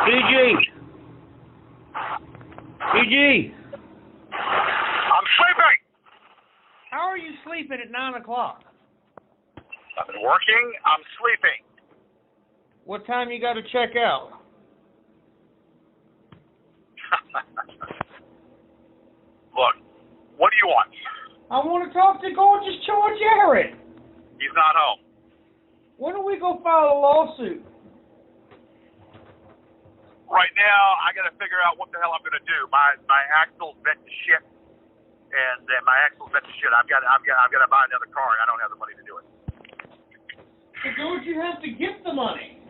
PG! PG! I'm sleeping! How are you sleeping at 9 o'clock? I've been working, I'm sleeping. What time you got to check out? Look, what do you want? I want to talk to gorgeous George Yarid. He's not home. When do we go file a lawsuit? Right now, I got to figure out what the hell I'm going to do. My axle's bent to shit, and my axle's bent to shit. I've got to buy another car, and I don't have the money to do it. So George, you have to get the money.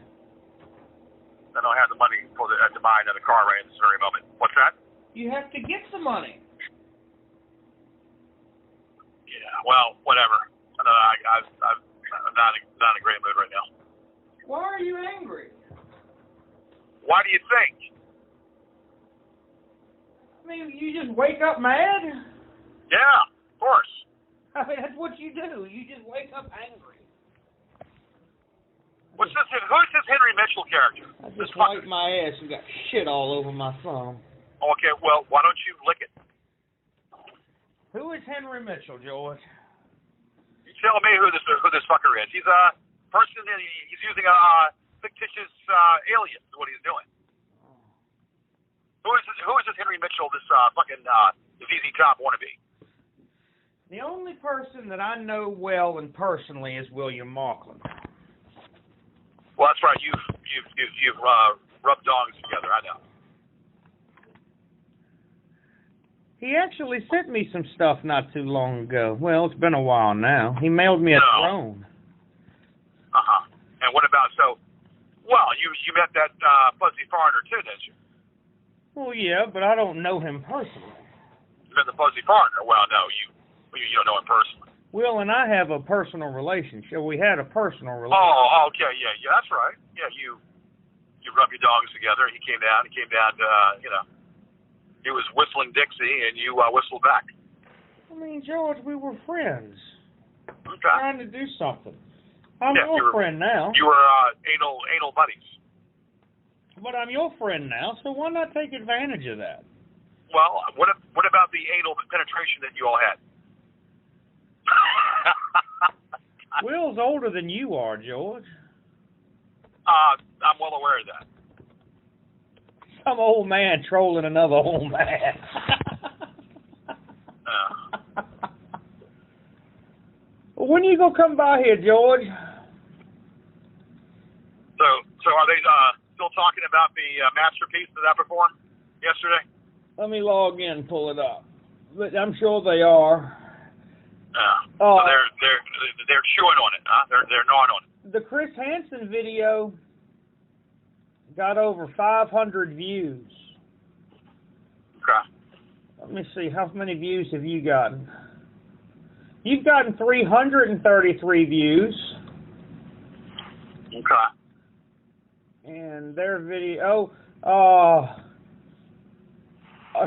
I don't have the money to buy another car right in this very moment. What's that? You have to get the money. Yeah, well, whatever. I don't know, I'm not in a great mood right now. Why are you angry? Why do you think? I mean, you just wake up mad? Yeah, of course. I mean, that's what you do. You just wake up angry. Who's this Henry Mitchell character? I just wiped my ass and got shit all over my thumb. Okay, well, why don't you lick it? Who is Henry Mitchell, George? You tell me who this fucker is. He's a person that he's using a fictitious alias is what he's doing. Who is this Henry Mitchell, this fucking ZZ Top wannabe? The only person that I know well and personally is William Markland. Well, that's right. You've rubbed dongs together. I know. He actually sent me some stuff not too long ago. Well, it's been a while now. He mailed me a throne. And what about Well, you met that fuzzy foreigner too, didn't you? Well, yeah, but I don't know him personally. You met the fuzzy foreigner. Well, no, you don't know him personally. Will and I have a personal relationship. We had a personal relationship. Oh, okay, yeah, that's right. Yeah, you rub your dogs together. He came down. He was whistling Dixie, and you whistled back. I mean, George, we were friends. Okay. Trying to do something. I'm your friend now. You were anal buddies. But I'm your friend now, so why not take advantage of that? Well, what about the anal penetration that you all had? Will's older than you are, George. I'm well aware of that. Some old man trolling another old man. Well, when you gonna come by here, George? So are they still talking about the masterpiece that I performed yesterday? Let me log in and pull it up. But I'm sure they are. So they're chewing on it, huh? They're gnawing on it. The Chris Hansen video got over 500 views. Okay. Let me see, how many views have you gotten? You've gotten 333 views. Okay. And their video,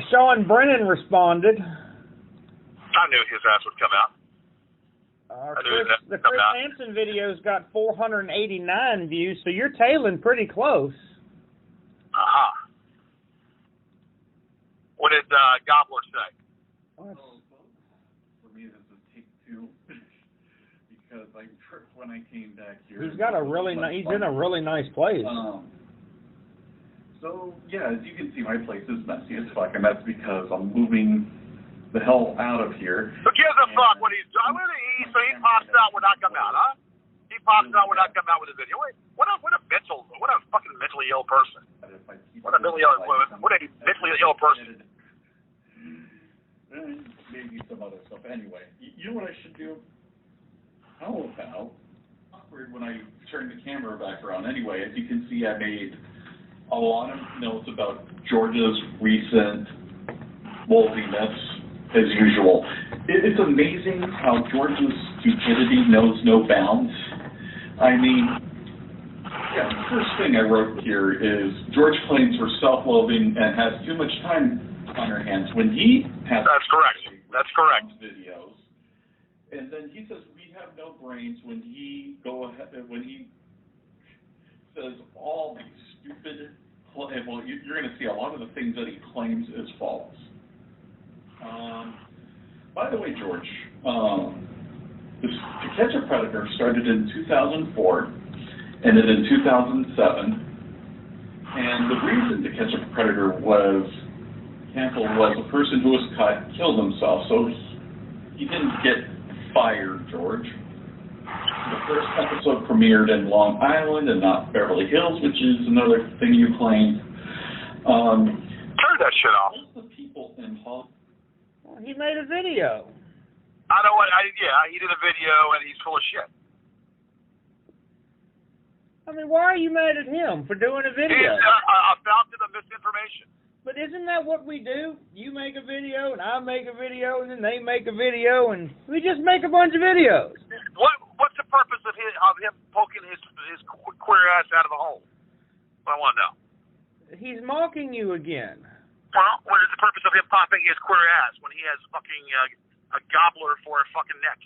Sean Brennan responded. I knew his ass would come out. The Chris Hansen video's got 489 views, so you're tailing pretty close. What did Gobbler say? For me, this is take two because I tripped when I came back here. He's got he's in a really nice place. So yeah, as you can see, my place is messy as fuck, and that's because I'm moving the hell out of here. Who gives a fuck what he's doing? So he pops out when I come out, huh? He pops out when I come out with a video. What a fucking mentally ill person. What a mentally ill person. Maybe some other stuff. Anyway, you know what I should do? How about awkward when I turn the camera back around. Anyway, as you can see, I made a lot of notes about Georgia's recent moldiness, as usual. It's amazing how Georgia's stupidity knows no bounds. I mean, yeah, the first thing I wrote here is George claims we're self-loathing and has too much time on her hands when he has. That's correct. That's correct. Videos, and then he says we have no brains when he says all these stupid well, you're going to see a lot of the things that he claims is false. By the way, George, To Catch a Predator started in 2004, ended in 2007, and the reason To Catch a Predator was canceled was a person who was cut killed himself, so he didn't get fired, George. The first episode premiered in Long Island and not Beverly Hills, which is another thing you claimed. Turn that shit off. Most of the people in Hollywood. Well, he made a video. I know what. He did a video and he's full of shit. I mean, why are you mad at him for doing a video? He's a fountain of misinformation. But isn't that what we do? You make a video, and I make a video, and then they make a video, and we just make a bunch of videos. What's the purpose of him poking his queer ass out of the hole? I want to know. He's mocking you again. Well, what is the purpose of him popping his queer ass when he has fucking a gobbler for a fucking neck?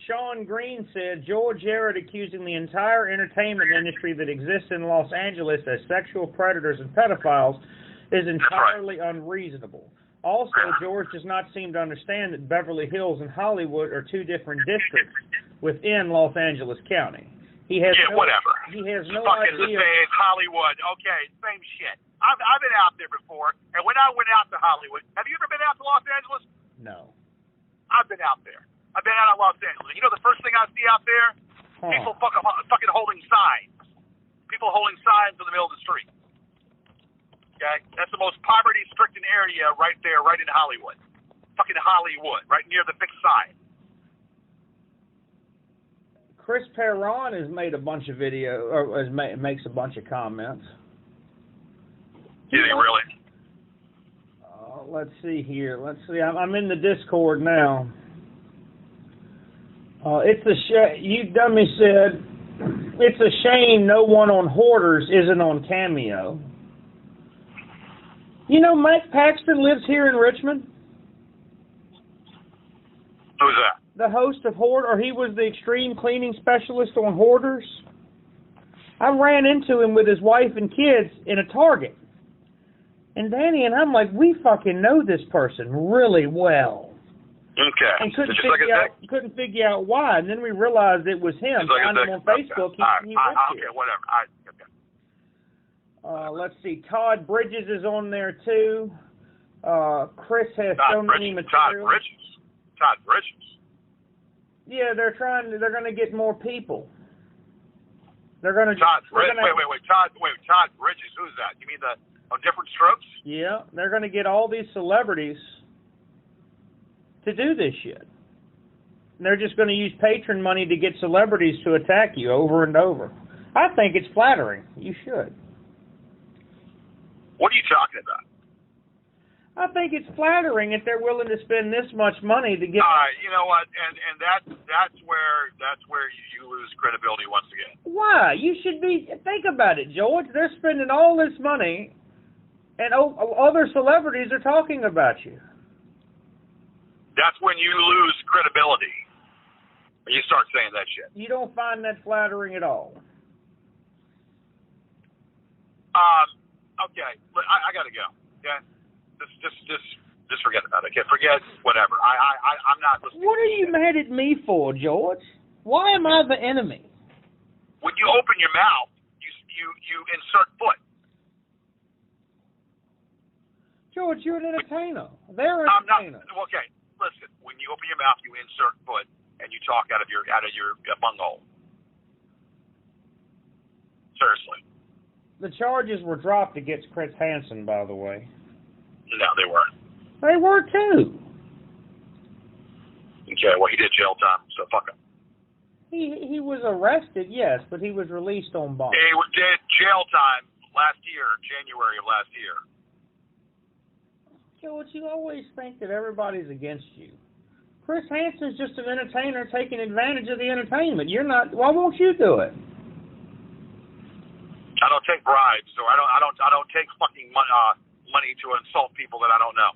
Sean Green said, George Yarid accusing the entire entertainment industry that exists in Los Angeles as sexual predators and pedophiles is entirely unreasonable. Also, George does not seem to understand that Beverly Hills and Hollywood are two different districts within Los Angeles County. He has whatever. He has no fucking idea. The same Hollywood. Okay, same shit. I've been out there before, and when I went out to Hollywood, have you ever been out to Los Angeles? No. I've been out there. I've been out of Los Angeles. You know the first thing I see out there? People fucking holding signs. People holding signs in the middle of the street. Okay? That's the most poverty-stricken area right there, right in Hollywood. Fucking Hollywood, right near the big sign. Chris Perron has made a bunch of makes a bunch of comments. Did he really? Let's see here. Let's see. I'm in the Discord now. You dummy said, it's a shame no one on Hoarders isn't on Cameo. You know Mike Paxton lives here in Richmond? Who's that? The host of he was the extreme cleaning specialist on Hoarders. I ran into him with his wife and kids in a Target. And Danny and I'm like, we fucking know this person really well. Okay. And couldn't figure out why. And then we realized it was him. Found him on Facebook. Okay, whatever. Let's see. Todd Bridges is on there too. Chris has so many materials. Todd Bridges. Yeah, they're going to get more people. They're going to. Todd Bridges. Wait. Todd Bridges. Who's that? You mean on Different Strokes? Yeah, they're going to get all these celebrities to do this shit. And they're just going to use patron money to get celebrities to attack you over and over. I think it's flattering. You should. What are you talking about? I think it's flattering that they're willing to spend this much money to get. All right, you know what? And that's where you lose credibility once again. Why? You should be. Think about it, George. They're spending all this money, and other celebrities are talking about you. That's when you lose credibility. When you start saying that shit. You don't find that flattering at all. Okay, I gotta go. Okay, just forget about it. Okay, forget whatever. I'm not listening. What are you mad at me for, George? Why am I the enemy? When you open your mouth, you insert foot. George, you're an entertainer. They're entertainers. Okay, listen. When you open your mouth, you insert foot, and you talk out of your bunghole. Seriously. The charges were dropped against Chris Hansen, by the way. No, they weren't. They were too. Okay, well, he did jail time, so fuck him. He was arrested, yes, but he was released on bond. He did jail time last year, January of last year. George, you always think that everybody's against you. Chris Hansen's just an entertainer taking advantage of the entertainment. You're not. Why won't you do it? I don't take bribes, so I don't take fucking money to insult people that I don't know.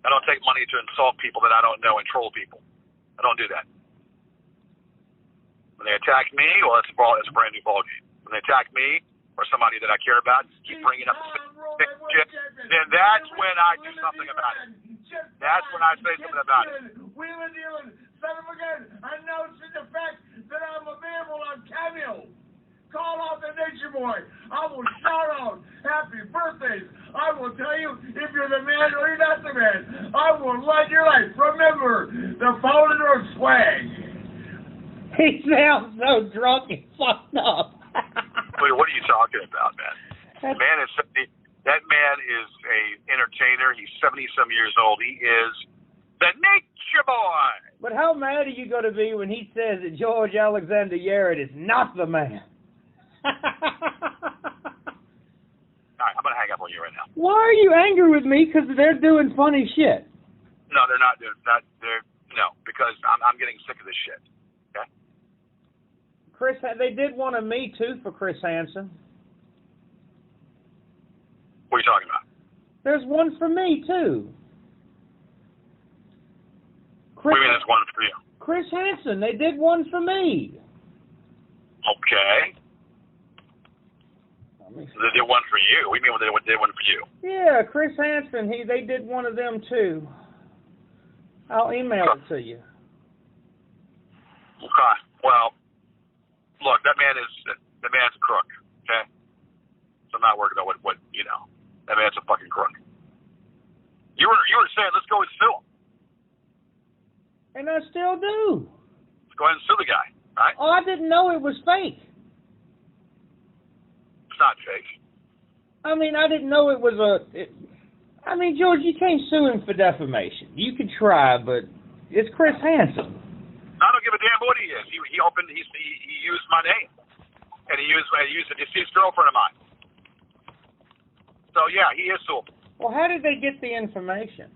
I don't take money to insult people that I don't know and troll people. I don't do that. attack me, well, it's a brand new ball game. When they attack me or somebody that I care about, keep bringing up the shit, then that's when I do something about it. That's when I say something about it. Wheeling dealing, son of a gun, announcing the fact that I'm available on Cameo. Call out the Nature Boy. I will shout out happy birthdays. I will tell you if you're the man or you're not the man. I will light your life. Remember, the founder of swag. He sounds so drunk and fucked up. Wait, what are you talking about, man? That man is a entertainer. He's 70-some years old. He is the Nature Boy. But how mad are you going to be when he says that George Alexander Yarid is not the man? All right, I'm going to hang up on you right now. Why are you angry with me? Because they're doing funny shit. No, they're not. No, because I'm getting sick of this shit. Okay? They did one of me, too, for Chris Hansen. What are you talking about? There's one for me, too. What do you mean there's one for you? Chris Hansen, they did one for me. Okay. They did one for you. What do you mean they did one for you? Yeah, Chris Hansen, they did one of them, too. I'll email it to you. Okay. Well, look, that man's a crook, okay? So I'm not worried about what that man's a fucking crook. You were saying, let's go and sue him. And I still do. Let's go ahead and sue the guy, all right? Oh, I didn't know it was fake. It's not fake. I mean, I didn't know it was George, you can't sue him for defamation. You could try, but it's Chris Hansen. I don't give a damn what he is. He used my name, and he used a deceased girlfriend of mine. So yeah, he is suable. Well, how did they get the information?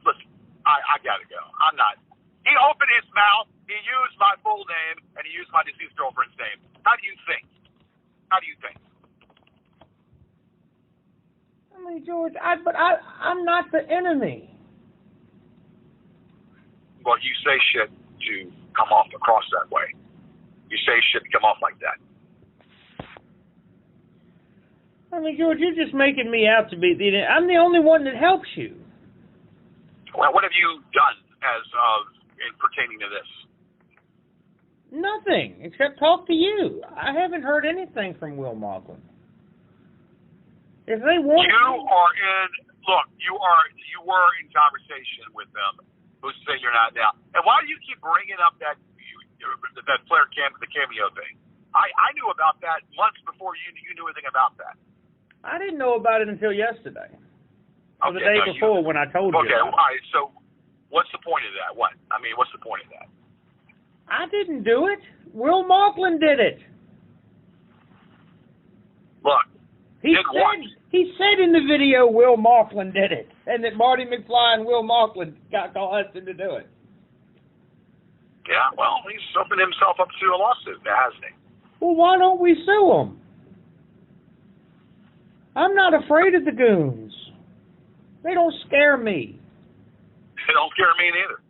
Listen, I gotta go. I'm not. He opened his mouth. He used my full name, and he used my deceased girlfriend's name. How do you think? I mean, George, I'm not the enemy. Well, you say shit to come off across that way. You say shit to come off like that. I mean, George, you're just making me out to be I'm the only one that helps you. Well, what have you done in pertaining to this? Nothing, except talk to you. I haven't heard anything from Will Moglen. If they want you were in conversation with them who say you're not now. And why do you keep bringing up that Flair the cameo thing? I knew about that months before you knew anything about that. I didn't know about it until yesterday. Or the day no, before when I told you. Okay, all right, so what's the point of that? What's the point of that? I didn't do it. Will Moglen did it. Look, he said in the video Will Moglen did it, and that Marty McFly and Will Moglen got Hansen to do it. Yeah, well, he's opened himself up to a lawsuit, hasn't he? Well, why don't we sue him? I'm not afraid of the goons. They don't scare me. They don't scare me neither.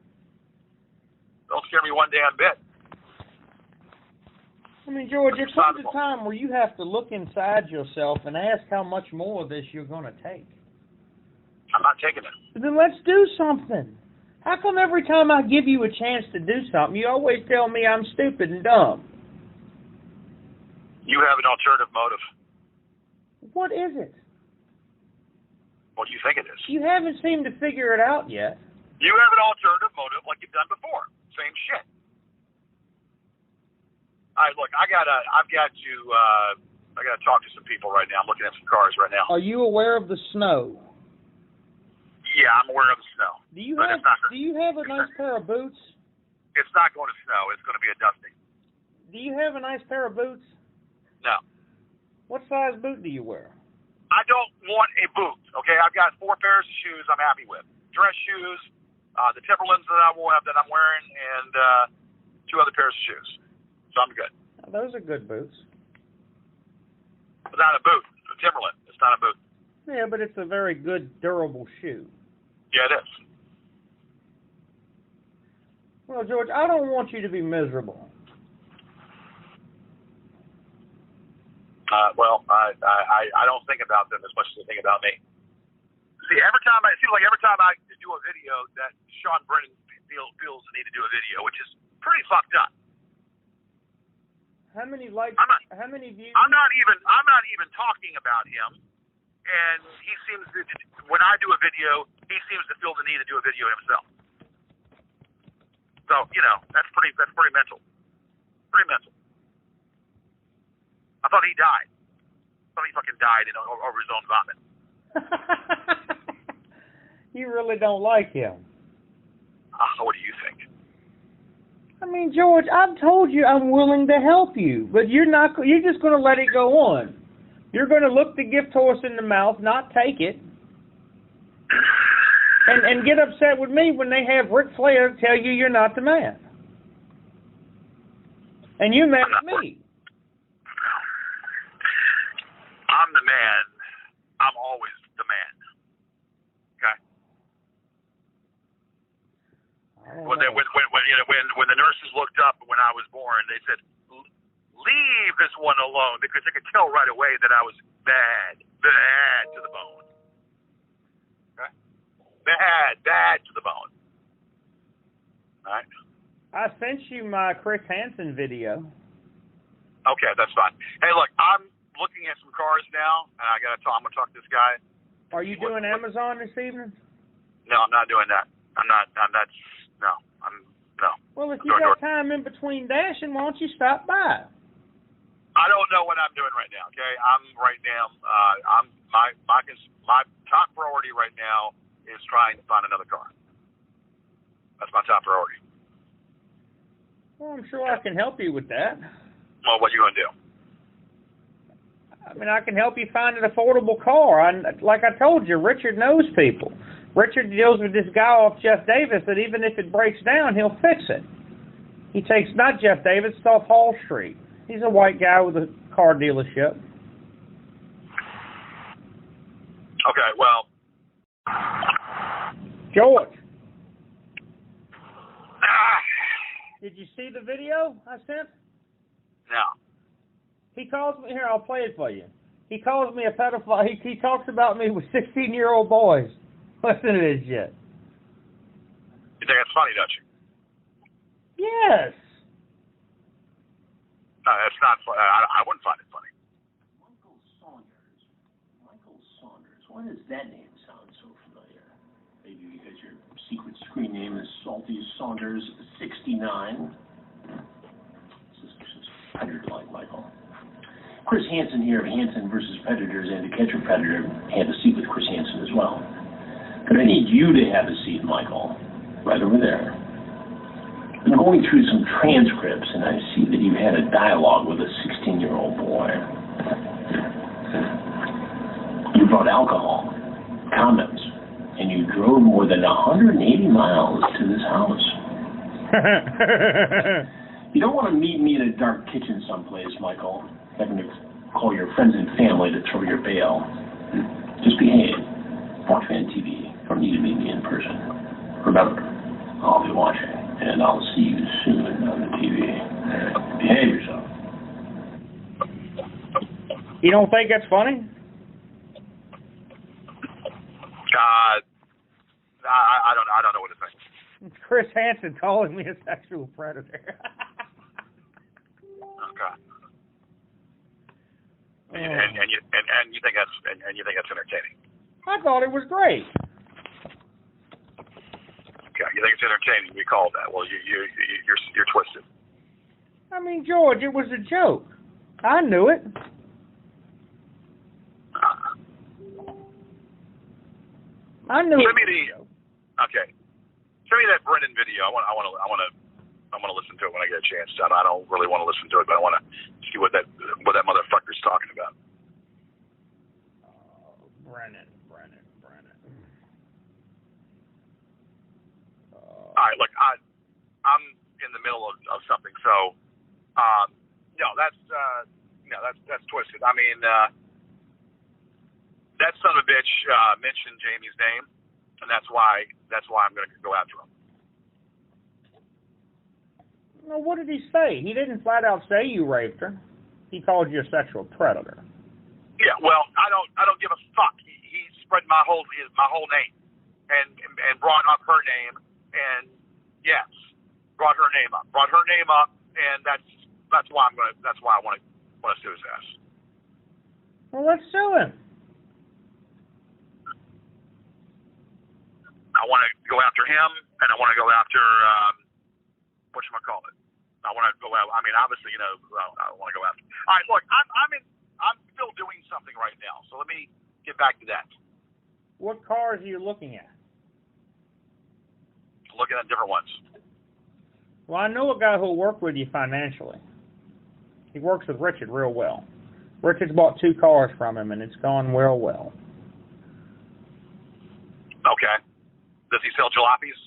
Don't scare me one damn bit. I mean, George, there comes a time where you have to look inside yourself and ask how much more of this you're going to take. I'm not taking it. Then let's do something. How come every time I give you a chance to do something, you always tell me I'm stupid and dumb? You have an alternative motive. What is it? What do you think it is? You haven't seemed to figure it out yet. You have an alternative motive like you've done before. Same shit. All right, look, I gotta talk to some people right now. I'm looking at some cars right now. Are you aware of the snow? Yeah, I'm aware of the snow. Do you have a nice pair of boots? It's not going to snow. It's going to be a dusting. Do you have a nice pair of boots? No. What size boot do you wear? I don't want a boot, okay? I've got 4 pairs of shoes I'm happy with. Dress shoes, the Timberlands that I'm wearing, and 2 other pairs of shoes. So I'm good. Now, those are good boots. It's not a boot. It's a Timberland. It's not a boot. Yeah, but it's a very good, durable shoe. Yeah, it is. Well, George, I don't want you to be miserable. Well, I don't think about them as much as they think about me. See, it seems like every time I do a video, that Sean Brennan feels the need to do a video, which is pretty fucked up. How many likes? How many views? I'm not even talking about him, and he seems to, when I do a video, he seems to feel the need to do a video himself. So that's pretty mental. Pretty mental. I thought he died. I thought he fucking died over his own vomit. You really don't like him. What do you think? I mean, George, I've told you I'm willing to help you, but you're just going to let it go on. You're going to look the gift horse in the mouth, not take it, and get upset with me when they have Ric Flair tell you you're not the man. And you mad at me. I'm the man. I'm always the man. Okay. When the nurses looked up when I was born, they said, "Leave this one alone," because they could tell right away that I was bad to the bone. Okay. Bad to the bone. All right. I sent you my Chris Hansen video. Okay, that's fine. Hey, look, I'm looking at some cars now, and I'm gonna talk to this guy. Are you doing Amazon this evening? No, I'm not doing that. No. Well, if you got time in between dashing, why don't you stop by? I don't know what I'm doing right now. Okay, my top priority right now is trying to find another car. That's my top priority. Well, I'm sure I can help you with that. Well, what are you gonna do? I mean, I can help you find an affordable car. Like I told you, Richard knows people. Richard deals with this guy off Jeff Davis that even if it breaks down, he'll fix it. He takes, not Jeff Davis, it's off Hall Street. He's a white guy with a car dealership. Okay, well. George. Did you see the video I sent? No. He calls me, here, I'll play it for you. He calls me a pedophile. He talks about me with 16-year-old boys. Listen to this shit. You think it's funny, don't you? Yes. No, it's not funny. I wouldn't find it funny. Michael Saunders. Why does that name sound so familiar? Maybe because your secret screen name is Salty Saunders 69. Suspicious predator like Michael. Chris Hansen here of Hansen versus Predators and To Catch a Predator. Have a seat with Chris Hansen as well. But I need you to have a seat, Michael. Right over there. I'm going through some transcripts, and I see that you had a dialogue with a 16-year-old boy. You brought alcohol, condoms, and you drove more than 180 miles to this house. You don't want to meet me in a dark kitchen someplace, Michael, having to call your friends and family to throw your bail. Just behave. Watch me on TV. Don't need to meet me in person. Remember, I'll be watching, and I'll see you soon on the TV. Behave yourself. You don't think that's funny? I don't know what to think. It's Chris Hansen calling me a sexual predator. Okay. And you think that's entertaining? I thought it was great. Okay, you think it's entertaining? You called that. Well, you're twisted. I mean, George, it was a joke. I knew it. I knew Send it. me okay. Send me that Brennan video. I want to listen to it when I get a chance. I don't really want to listen to it, but I want to see what that motherfucker's talking about. Brennan. All right, look, I'm in the middle of something, so that's twisted. I mean, that son of a bitch mentioned Jamie's name, and that's why I'm going to go after him. No, what did he say? He didn't flat out say you raped her. He called you a sexual predator. Yeah, well, I don't give a fuck. He spread my whole name, and brought up her name, and yes, brought her name up, and that's why I want to sue his ass. Well, let's sue him. I want to go after him, and I want to go after whatchamacallit. I want to go out. I mean, obviously, I want to go after. All right, look, I'm still doing something right now, so let me get back to that. What cars are you looking at? Looking at different ones. Well, I know a guy who'll work with you financially. He works with Richard real well. Richard's bought 2 cars from him, and it's gone real well. Okay. Does he sell jalopies?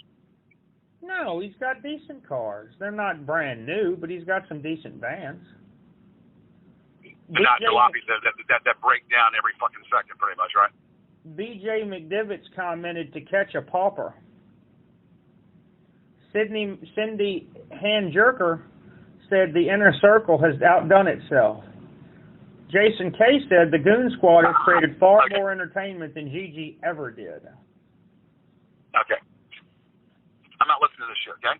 No, he's got decent cars. They're not brand new, but he's got some decent vans. Not jalopies that break down every fucking second, pretty much, right? B.J. McDivot's commented to catch a pauper. Cindy Handjerker said the inner circle has outdone itself. Jason K. said the Goon Squad has created far more entertainment than Gigi ever did. Okay. I'm not listening to this shit, okay?